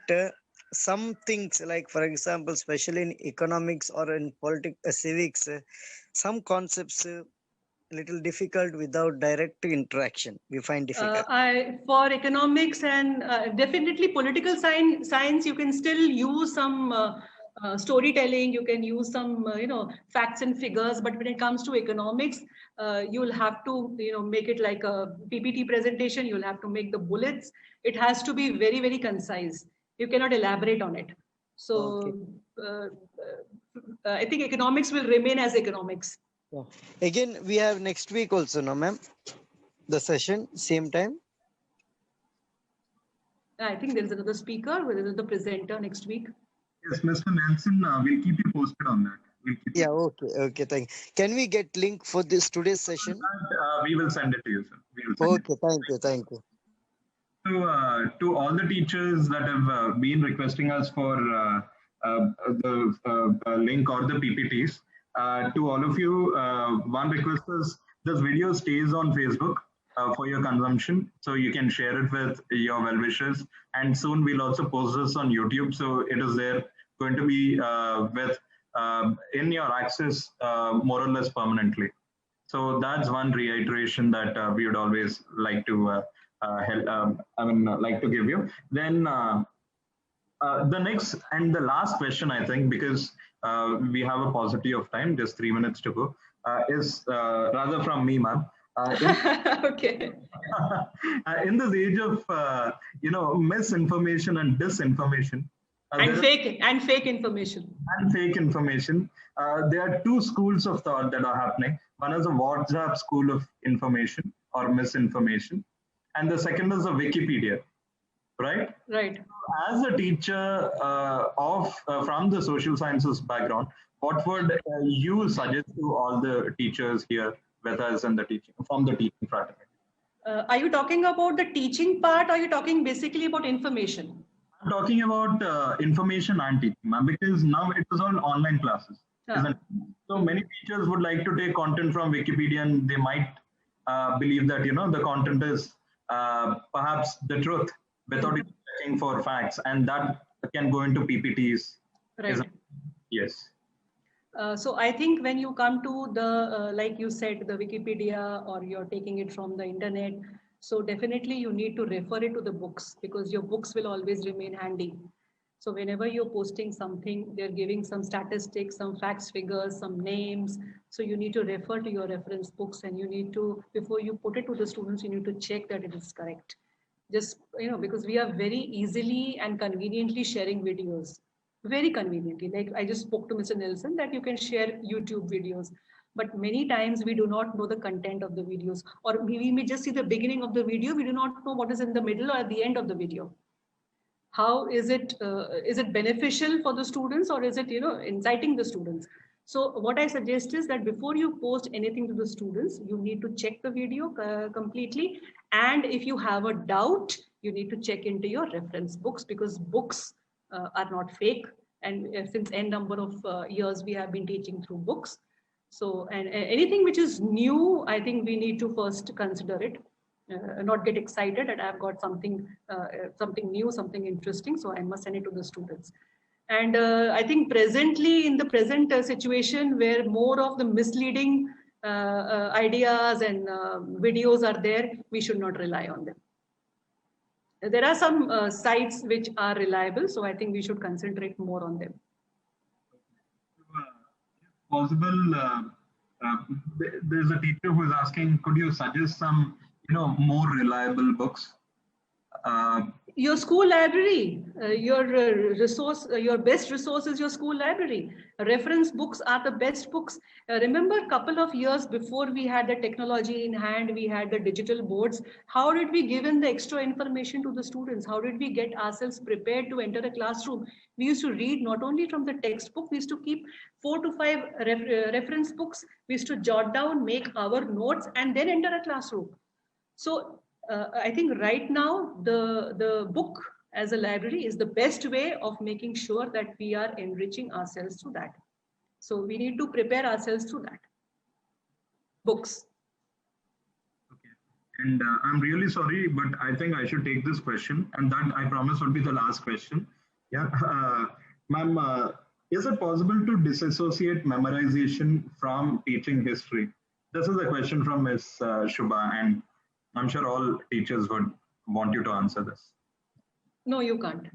some things, like for example, especially in economics or in politics, civics, some concepts little difficult without direct interaction. We find difficult. For economics and definitely political science, you can still use some storytelling. You can use some facts and figures. But when it comes to economics, you'll have to make it like a PPT presentation. You'll have to make the bullets. It has to be very, very concise. You cannot elaborate on it. So I think economics will remain as economics. Yeah. Again, we have next week also, no, ma'am? The session, same time? I think there is another speaker, there is the presenter next week. Yes, Mr. Nelson, we'll keep you posted on that. Okay, thank you. Can we get link for this today's session? We will send it to you, sir. Thank you. So, to all the teachers that have been requesting us for the link or the PPTs, to all of you, one request is this video stays on Facebook for your consumption, so you can share it with your well-wishers, and soon we'll also post this on YouTube, so it is there, going to be in your access more or less permanently. So that's one reiteration that we would always like to like to give you. Then the next and the last question, I think, because we have a paucity of time, just 3 minutes to go, is rather from me, ma'am. Okay. In this age of misinformation and disinformation, and fake information. And fake information. There are two schools of thought that are happening. One is a WhatsApp school of information or misinformation, and the second is a Wikipedia. Right? Right. As a teacher from the social sciences background, what would you suggest to all the teachers here with us in the teaching from the teaching fraternity? Are you talking about the teaching part, or are you talking basically about information? I'm talking about information and teaching, ma'am, because now it is all online classes. Isn't it? So many teachers would like to take content from Wikipedia, and they might believe that the content is perhaps the truth without checking for facts, and that can go into PPTs. Right. Yes. So I think when you come to the, like you said, the Wikipedia, or you're taking it from the internet, so definitely you need to refer it to the books, because your books will always remain handy. So whenever you're posting something, they're giving some statistics, some facts, figures, some names. So you need to refer to your reference books, and you need to, before you put it to the students, you need to check that it is correct. Just, because we are very easily and conveniently sharing videos, very conveniently. Like I just spoke to Mr. Nelson that you can share YouTube videos, but many times we do not know the content of the videos, or we may just see the beginning of the video. We do not know what is in the middle or at the end of the video. How is it beneficial for the students, or is it, inciting the students? So what I suggest is that before you post anything to the students, you need to check the video completely. And if you have a doubt, you need to check into your reference books, because books are not fake. And since n number of years, we have been teaching through books. So, and anything which is new, I think we need to first consider it. Not get excited that I've got something new, something interesting, so I must send it to the students. And I think presently, in the present situation where more of the misleading ideas and videos are there, we should not rely on them. There are some sites which are reliable, so I think we should concentrate more on them. Possible, there's a teacher who is asking, could you suggest some more reliable books? Your school library, your resource, your best resource is your school library. Reference books are the best books. Remember, a couple of years before we had the technology in hand, we had the digital boards. How did we give in the extra information to the students? How did we get ourselves prepared to enter a classroom? We used to read not only from the textbook, we used to keep 4 to 5 reference books. We used to jot down, make our notes, and then enter a classroom. So I think right now the book as a library is the best way of making sure that we are enriching ourselves through that. So we need to prepare ourselves through that. Books. Okay. And I'm really sorry, but I think I should take this question, and that I promise will be the last question. Yeah, ma'am, is it possible to disassociate memorization from teaching history? This is a question from Ms. Shubha, and I'm sure all teachers would want you to answer this. No, you can't.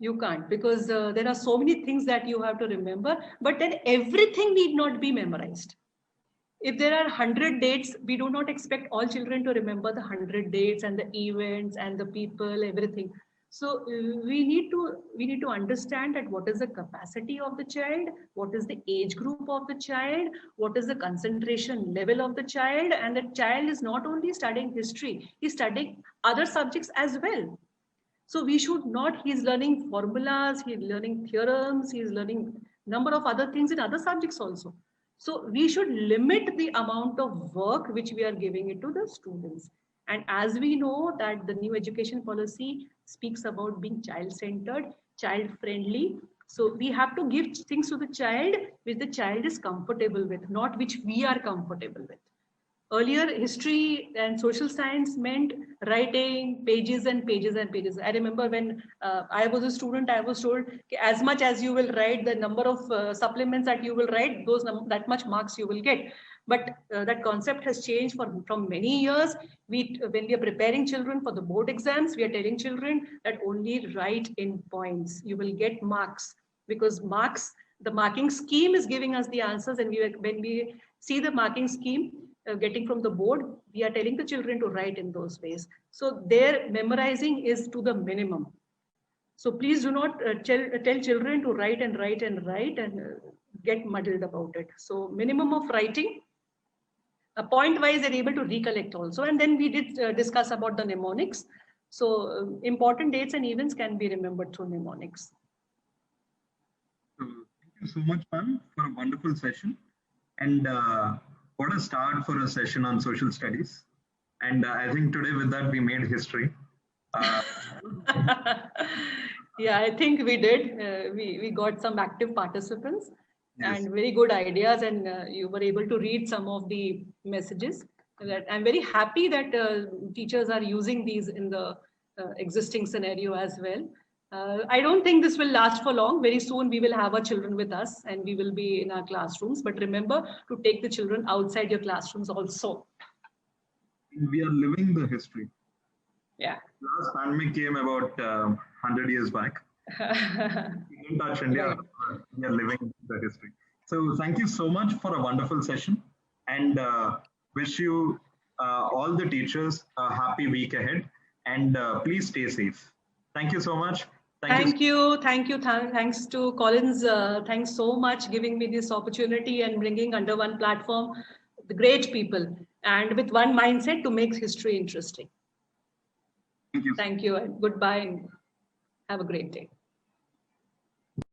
You can't, because there are so many things that you have to remember, but then everything need not be memorized. If there are 100 dates, we do not expect all children to remember the 100 dates and the events and the people, everything. So we need to understand that what is the capacity of the child, what is the age group of the child, what is the concentration level of the child, and the child is not only studying history, he's studying other subjects as well. So we should not, he's learning formulas, he's learning theorems, he's learning number of other things in other subjects also. So we should limit the amount of work which we are giving it to the students. And as we know that the new education policy speaks about being child-centered, child-friendly. So we have to give things to the child which the child is comfortable with, not which we are comfortable with. Earlier, history and social science meant writing pages and pages and pages. I remember when I was a student, I was told as much as you will write, the number of supplements that you will write, that much marks you will get. But that concept has changed from many years. When we are preparing children for the board exams, we are telling children that only write in points. You will get marks, because the marking scheme is giving us the answers. And when we see the marking scheme getting from the board, we are telling the children to write in those ways. So their memorizing is to the minimum. So please do not tell children to write and get muddled about it. So minimum of writing. Point-wise, they're able to recollect also. And then we did discuss about the mnemonics. So important dates and events can be remembered through mnemonics. So thank you so much, ma'am, for a wonderful session. And what a start for a session on social studies. And I think today with that, we made history. Yeah, I think we did. We got some active participants. Yes. And very good ideas, and you were able to read some of the messages. That I'm very happy that teachers are using these in the existing scenario as well. I don't think this will last for long. Very soon we will have our children with us and we will be in our classrooms. But remember to take the children outside your classrooms also. We are living the history. Yeah. Last pandemic came about 100 years back. We didn't touch India. Right. We are living the history. So thank you so much for a wonderful session, and wish you all the teachers a happy week ahead, and please stay safe. Thank you so much. Thank you. Thanks to Collins. Thanks so much giving me this opportunity and bringing under one platform the great people and with one mindset to make history interesting. Thank you. Thank you and goodbye and have a great day.